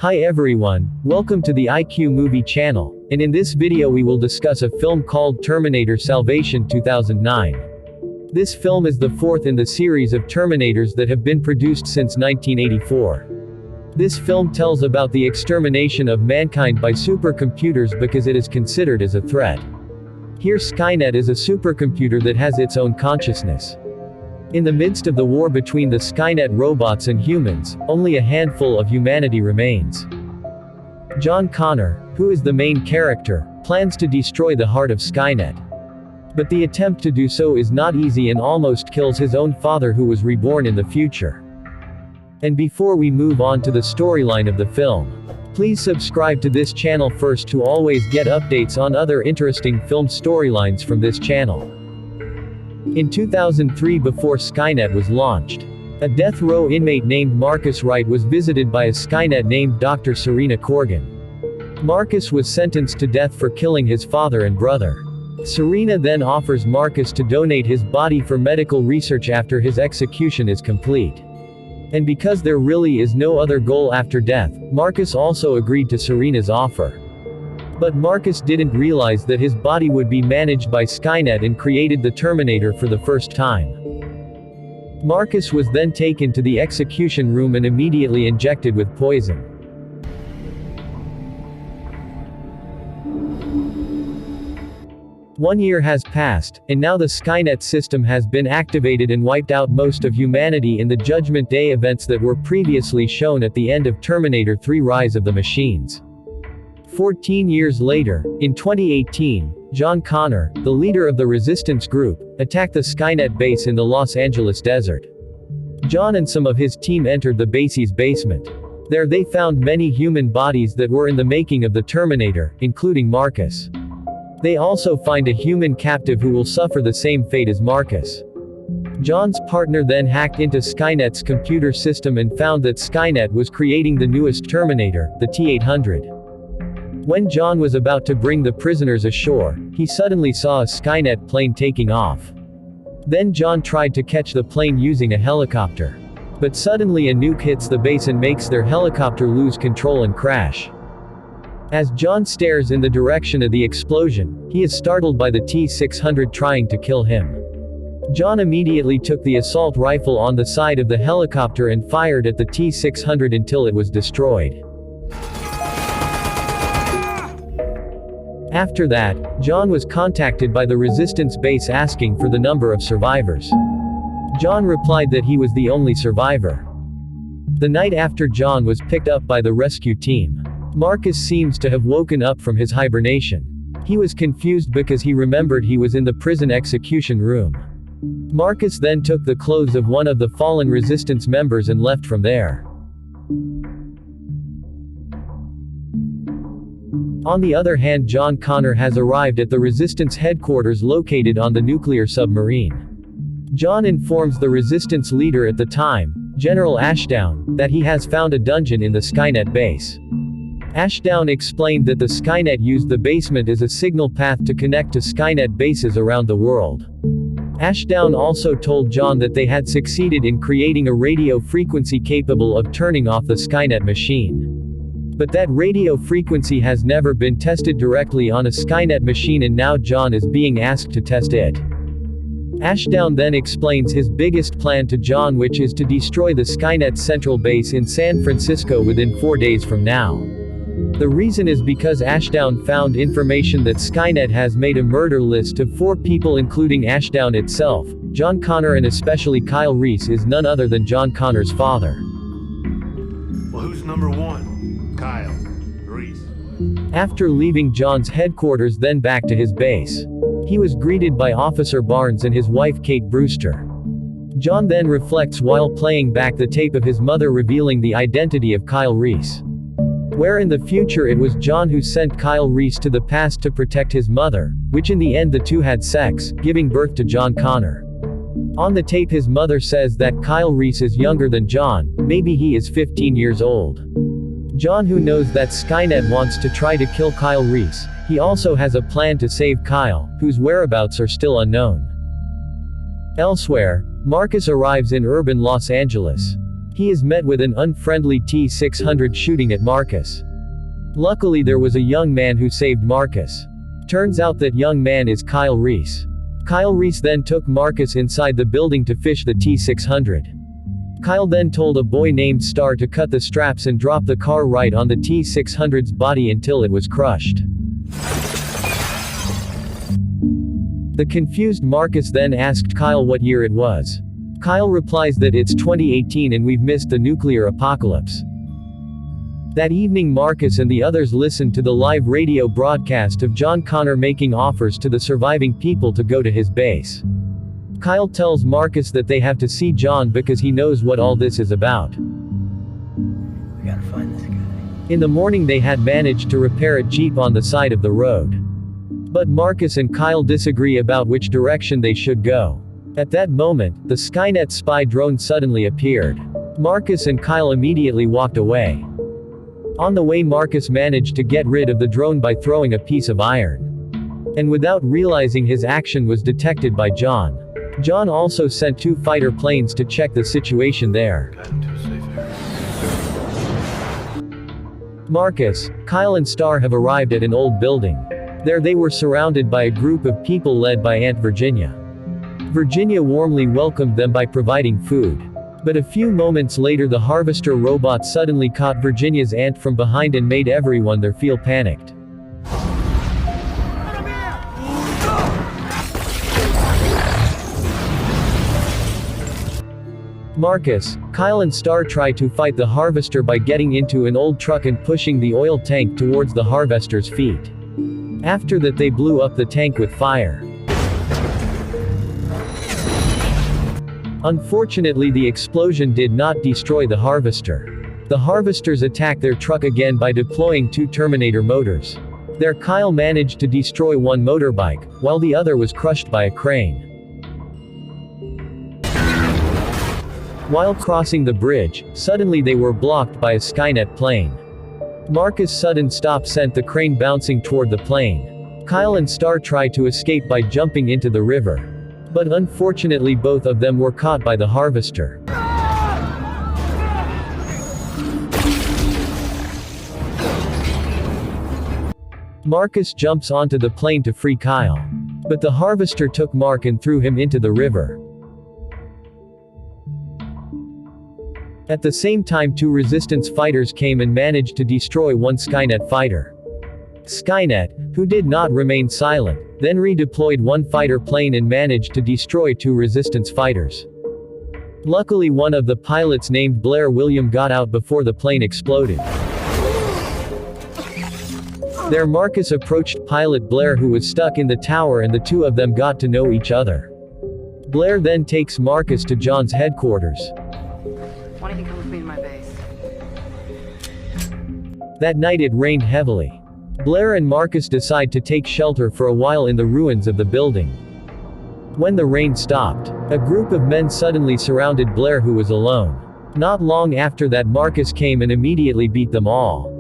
Hi everyone, welcome to the IQ Movie channel, and in this video we will discuss a film called Terminator Salvation 2009. This film is the fourth in the series of Terminators that have been produced since 1984. This film tells about the extermination of mankind by supercomputers because it is considered as a threat. Here SkyNet is a supercomputer that has its own consciousness. In the midst of the war between the SkyNet robots and humans, only a handful of humanity remains. John Connor, who is the main character, plans to destroy the heart of SkyNet. But the attempt to do so is not easy and almost kills his own father who was reborn in the future. And before we move on to the storyline of the film, please subscribe to this channel first to always get updates on other interesting film storylines from this channel. In 2003, before SkyNet was launched, a death row inmate named Marcus Wright was visited by a SkyNet named Dr. Serena Corgan. Marcus was sentenced to death for killing his father and brother. Serena then offers Marcus to donate his body for medical research after his execution is complete. And because there really is no other goal after death, Marcus also agreed to Serena's offer. But Marcus didn't realize that his body would be managed by SkyNet and created the Terminator for the first time. Marcus was then taken to the execution room and immediately injected with poison. One year has passed, and now the SkyNet system has been activated and wiped out most of humanity in the Judgment Day events that were previously shown at the end of Terminator 3: Rise of the Machines. 14 years later, in 2018, John Connor, the leader of the resistance group, attacked the SkyNet base in the Los Angeles desert. John and some of his team entered the base's basement. There they found many human bodies that were in the making of the Terminator, including Marcus. They also find a human captive who will suffer the same fate as Marcus. John's partner then hacked into SkyNet's computer system and found that SkyNet was creating the newest Terminator, the T-800. When John was about to bring the prisoners ashore, he suddenly saw a SkyNet plane taking off. Then John tried to catch the plane using a helicopter. But suddenly a nuke hits the base and makes their helicopter lose control and crash. As John stares in the direction of the explosion, he is startled by the T-600 trying to kill him. John immediately took the assault rifle on the side of the helicopter and fired at the T-600 until it was destroyed. After that, John was contacted by the resistance base asking for the number of survivors. John replied that he was the only survivor. The night after John was picked up by the rescue team, Marcus seems to have woken up from his hibernation. He was confused because he remembered he was in the prison execution room. Marcus then took the clothes of one of the fallen resistance members and left from there. On the other hand, John Connor has arrived at the resistance headquarters located on the nuclear submarine. John informs the resistance leader at the time, General Ashdown, that he has found a dungeon in the SkyNet base. Ashdown explained that the SkyNet used the basement as a signal path to connect to SkyNet bases around the world. Ashdown also told John that they had succeeded in creating a radio frequency capable of turning off the SkyNet machine. But that radio frequency has never been tested directly on a SkyNet machine, and now John is being asked to test it. Ashdown then explains his biggest plan to John, which is to destroy the SkyNet central base in San Francisco within 4 days from now. The reason is because Ashdown found information that SkyNet has made a murder list of 4 people, including Ashdown itself. John Connor, and especially Kyle Reese, is none other than John Connor's father. Well, who's number 1? Kyle Reese. After leaving John's headquarters then back to his base, he was greeted by Officer Barnes and his wife Kate Brewster. John then reflects while playing back the tape of his mother revealing the identity of Kyle Reese. Where in the future it was John who sent Kyle Reese to the past to protect his mother, which in the end the two had sex, giving birth to John Connor. On the tape his mother says that Kyle Reese is younger than John, maybe he is 15 years old. John, who knows that SkyNet wants to try to kill Kyle Reese, he also has a plan to save Kyle, whose whereabouts are still unknown. Elsewhere, Marcus arrives in urban Los Angeles. He is met with an unfriendly T-600 shooting at Marcus. Luckily there was a young man who saved Marcus. Turns out that young man is Kyle Reese. Kyle Reese then took Marcus inside the building to fish the T-600. Kyle then told a boy named Star to cut the straps and drop the car right on the T-600's body until it was crushed. The confused Marcus then asked Kyle what year it was. Kyle replies that it's 2018 and we've missed the nuclear apocalypse. That evening Marcus and the others listened to the live radio broadcast of John Connor making offers to the surviving people to go to his base. Kyle tells Marcus that they have to see John because he knows what all this is about. We gotta find this guy. In the morning they had managed to repair a Jeep on the side of the road. But Marcus and Kyle disagree about which direction they should go. At that moment, the SkyNet spy drone suddenly appeared. Marcus and Kyle immediately walked away. On the way Marcus managed to get rid of the drone by throwing a piece of iron. And without realizing his action was detected by John. John also sent 2 fighter planes to check the situation there. Got him to a safe area. Marcus, Kyle and Star have arrived at an old building. There they were surrounded by a group of people led by Aunt Virginia. Virginia warmly welcomed them by providing food. But a few moments later the harvester robot suddenly caught Virginia's aunt from behind and made everyone there feel panicked. Marcus, Kyle and Star try to fight the harvester by getting into an old truck and pushing the oil tank towards the harvester's feet. After that they blew up the tank with fire. Unfortunately the explosion did not destroy the harvester. The harvesters attacked their truck again by deploying 2 Terminator motors. There Kyle managed to destroy one motorbike, while the other was crushed by a crane. While crossing the bridge, suddenly they were blocked by a SkyNet plane. Marcus' sudden stop sent the crane bouncing toward the plane. Kyle and Star tried to escape by jumping into the river. But unfortunately both of them were caught by the harvester. Marcus jumps onto the plane to free Kyle. But the harvester took Mark and threw him into the river. At the same time 2 resistance fighters came and managed to destroy one SkyNet fighter. SkyNet, who did not remain silent, then redeployed one fighter plane and managed to destroy 2 resistance fighters. Luckily one of the pilots named Blair William got out before the plane exploded. There Marcus approached pilot Blair who was stuck in the tower and the 2 of them got to know each other. Blair then takes Marcus to John's headquarters. Why don't you come with me to my base? That night it rained heavily. Blair and Marcus decide to take shelter for a while in the ruins of the building. When the rain stopped, a group of men suddenly surrounded Blair who was alone. Not long after that Marcus came and immediately beat them all.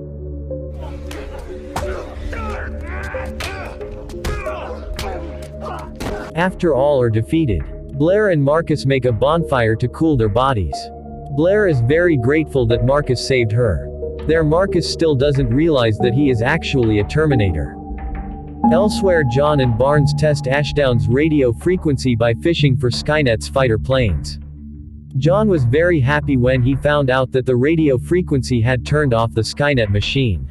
After all are defeated, Blair and Marcus make a bonfire to cool their bodies. Blair is very grateful that Marcus saved her. There Marcus still doesn't realize that he is actually a Terminator. Elsewhere John and Barnes test Ashdown's radio frequency by fishing for SkyNet's fighter planes. John was very happy when he found out that the radio frequency had turned off the SkyNet machine.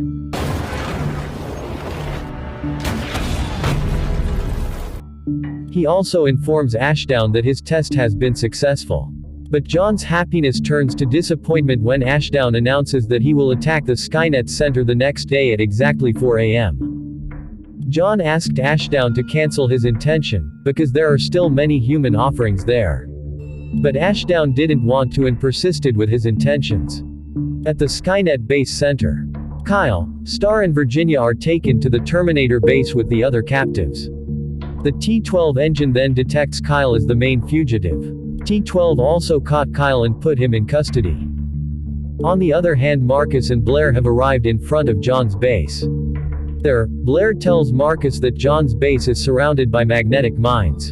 He also informs Ashdown that his test has been successful. But John's happiness turns to disappointment when Ashdown announces that he will attack the SkyNet center the next day at exactly 4 a.m. John asked Ashdown to cancel his intention, because there are still many human offerings there. But Ashdown didn't want to and persisted with his intentions. At the SkyNet base center, Kyle, Star and Virginia are taken to the Terminator base with the other captives. The T-12 engine then detects Kyle as the main fugitive. T-12 also caught Kyle and put him in custody. On the other hand Marcus and Blair have arrived in front of John's base. There, Blair tells Marcus that John's base is surrounded by magnetic mines.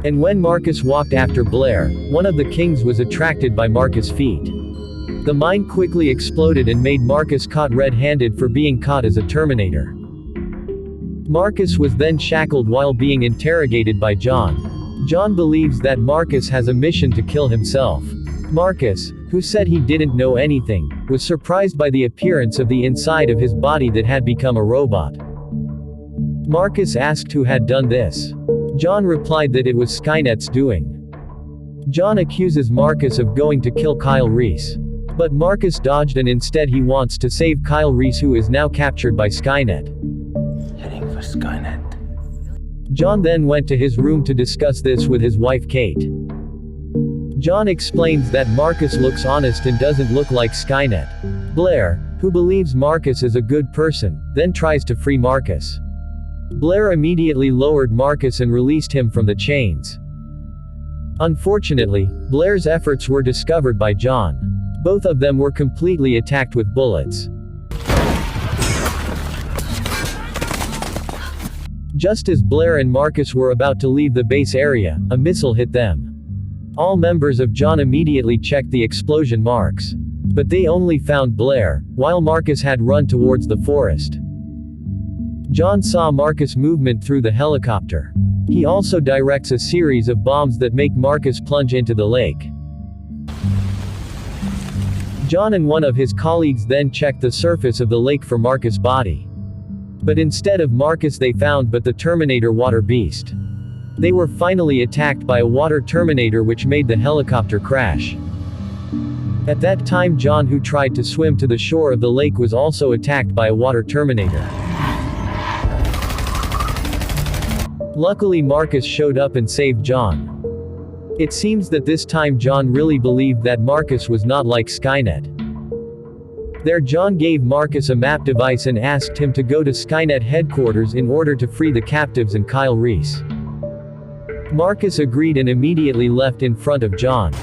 And when Marcus walked after Blair, one of the kings was attracted by Marcus' feet. The mine quickly exploded and made Marcus caught red-handed for being caught as a Terminator. Marcus was then shackled while being interrogated by John. John believes that Marcus has a mission to kill himself. Marcus, who said he didn't know anything, was surprised by the appearance of the inside of his body that had become a robot. Marcus asked who had done this. John replied that it was SkyNet's doing. John accuses Marcus of going to kill Kyle Reese. But Marcus dodged and instead he wants to save Kyle Reese, who is now captured by SkyNet. Heading for SkyNet. John then went to his room to discuss this with his wife Kate. John explains that Marcus looks honest and doesn't look like SkyNet. Blair, who believes Marcus is a good person, then tries to free Marcus. Blair immediately lowered Marcus and released him from the chains. Unfortunately, Blair's efforts were discovered by John. Both of them were completely attacked with bullets. Just as Blair and Marcus were about to leave the base area, a missile hit them. All members of John immediately checked the explosion marks. But they only found Blair, while Marcus had run towards the forest. John saw Marcus' movement through the helicopter. He also directs a series of bombs that make Marcus plunge into the lake. John and one of his colleagues then checked the surface of the lake for Marcus' body. But instead of Marcus they found but the Terminator water beast. They were finally attacked by a water Terminator which made the helicopter crash. At that time John, who tried to swim to the shore of the lake, was also attacked by a water Terminator. Luckily Marcus showed up and saved John. It seems that this time John really believed that Marcus was not like SkyNet. There John gave Marcus a map device and asked him to go to SkyNet headquarters in order to free the captives and Kyle Reese. Marcus agreed and immediately left in front of John.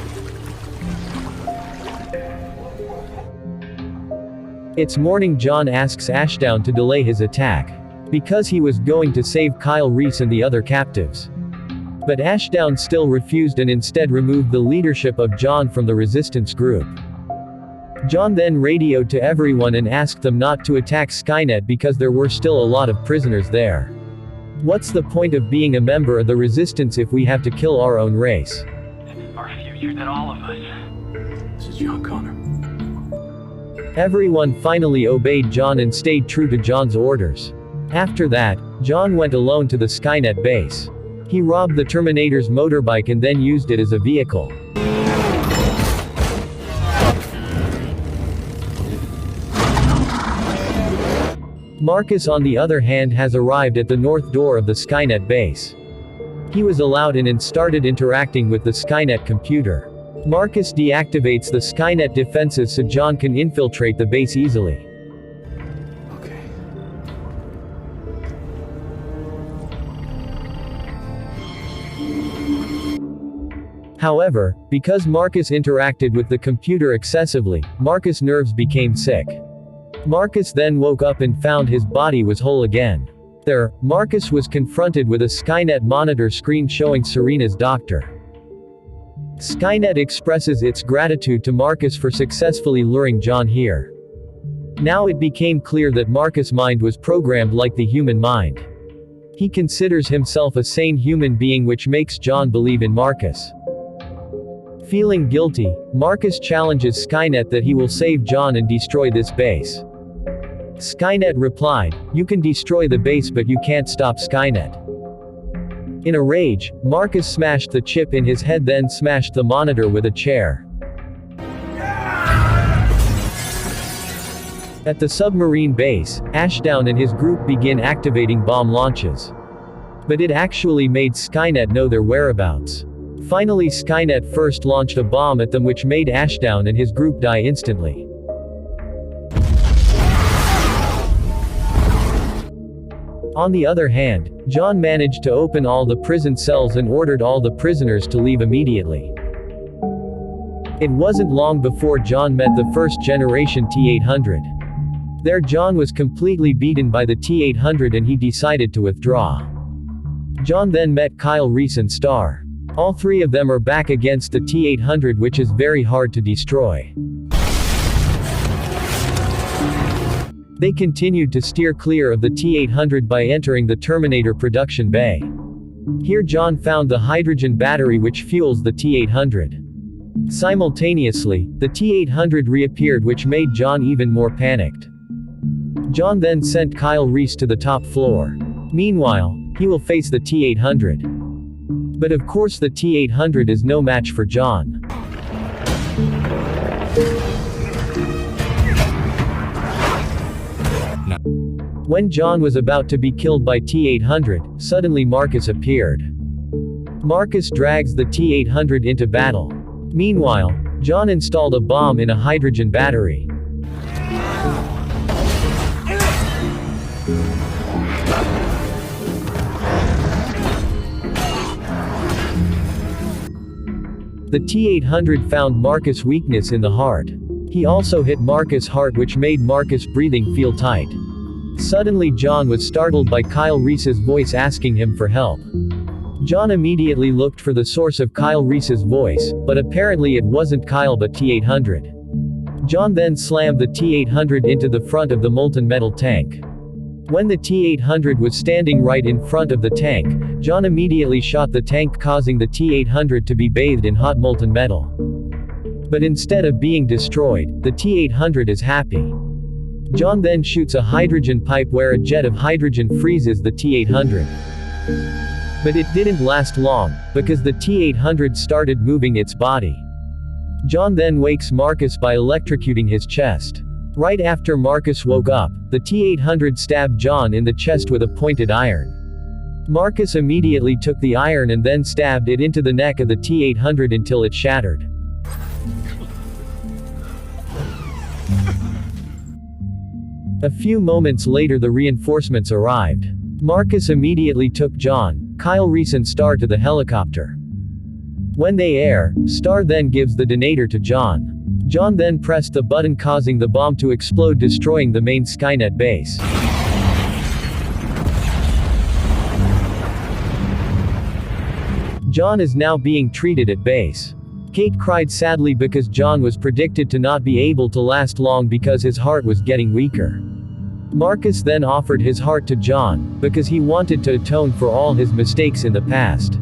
It's morning. John asks Ashdown to delay his attack, because he was going to save Kyle Reese and the other captives. But Ashdown still refused and instead removed the leadership of John from the resistance group. John then radioed to everyone and asked them not to attack SkyNet because there were still a lot of prisoners there. What's the point of being a member of the resistance if we have to kill our own race? Our future than all of us. This is John Connor. Everyone finally obeyed John and stayed true to John's orders. After that, John went alone to the SkyNet base. He robbed the Terminator's motorbike and then used it as a vehicle. Marcus, on the other hand, has arrived at the north door of the SkyNet base. He was allowed in and started interacting with the SkyNet computer. Marcus deactivates the SkyNet defenses so John can infiltrate the base easily. Okay. However, because Marcus interacted with the computer excessively, Marcus' nerves became sick. Marcus then woke up and found his body was whole again. There, Marcus was confronted with a SkyNet monitor screen showing Serena's doctor. SkyNet expresses its gratitude to Marcus for successfully luring John here. Now it became clear that Marcus' mind was programmed like the human mind. He considers himself a sane human being, which makes John believe in Marcus. Feeling guilty, Marcus challenges SkyNet that he will save John and destroy this base. SkyNet replied, "You can destroy the base but you can't stop SkyNet." In a rage, Marcus smashed the chip in his head, then smashed the monitor with a chair. At the submarine base, Ashdown and his group begin activating bomb launches. But it actually made SkyNet know their whereabouts. Finally, SkyNet first launched a bomb at them, which made Ashdown and his group die instantly. On the other hand, John managed to open all the prison cells and ordered all the prisoners to leave immediately. It wasn't long before John met the first generation T-800. There John was completely beaten by the T-800 and he decided to withdraw. John then met Kyle Reese and Star. All three of them are back against the T-800, which is very hard to destroy. They continued to steer clear of the T-800 by entering the Terminator production bay. Here John found the hydrogen battery which fuels the T-800. Simultaneously, the T-800 reappeared which made John even more panicked. John then sent Kyle Reese to the top floor. Meanwhile, he will face the T-800. But of course the T-800 is no match for John. When John was about to be killed by T-800, suddenly Marcus appeared. Marcus drags the T-800 into battle. Meanwhile, John installed a bomb in a hydrogen battery. The T-800 found Marcus' weakness in the heart. He also hit Marcus' heart which made Marcus' breathing feel tight. Suddenly John was startled by Kyle Reese's voice asking him for help. John immediately looked for the source of Kyle Reese's voice, but apparently it wasn't Kyle but T-800. John then slammed the T-800 into the front of the molten metal tank. When the T-800 was standing right in front of the tank, John immediately shot the tank causing the T-800 to be bathed in hot molten metal. But instead of being destroyed, the T-800 is happy. John then shoots a hydrogen pipe where a jet of hydrogen freezes the T-800. But it didn't last long, because the T-800 started moving its body. John then wakes Marcus by electrocuting his chest. Right after Marcus woke up, the T-800 stabbed John in the chest with a pointed iron. Marcus immediately took the iron and then stabbed it into the neck of the T-800 until it shattered. A few moments later the reinforcements arrived. Marcus immediately took John, Kyle Reese and Star to the helicopter. When they air, Star then gives the detonator to John. John then pressed the button causing the bomb to explode destroying the main SkyNet base. John is now being treated at base. Kate cried sadly because John was predicted to not be able to last long because his heart was getting weaker. Marcus then offered his heart to John, because he wanted to atone for all his mistakes in the past.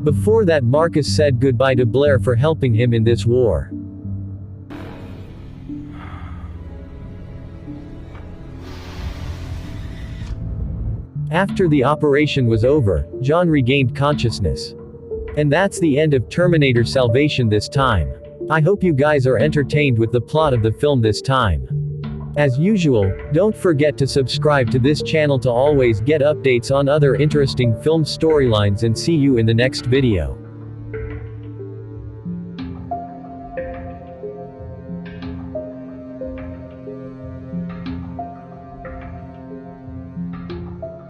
Before that Marcus said goodbye to Blair for helping him in this war. After the operation was over, John regained consciousness. And that's the end of Terminator Salvation this time. I hope you guys are entertained with the plot of the film this time. As usual, don't forget to subscribe to this channel to always get updates on other interesting film storylines and see you in the next video.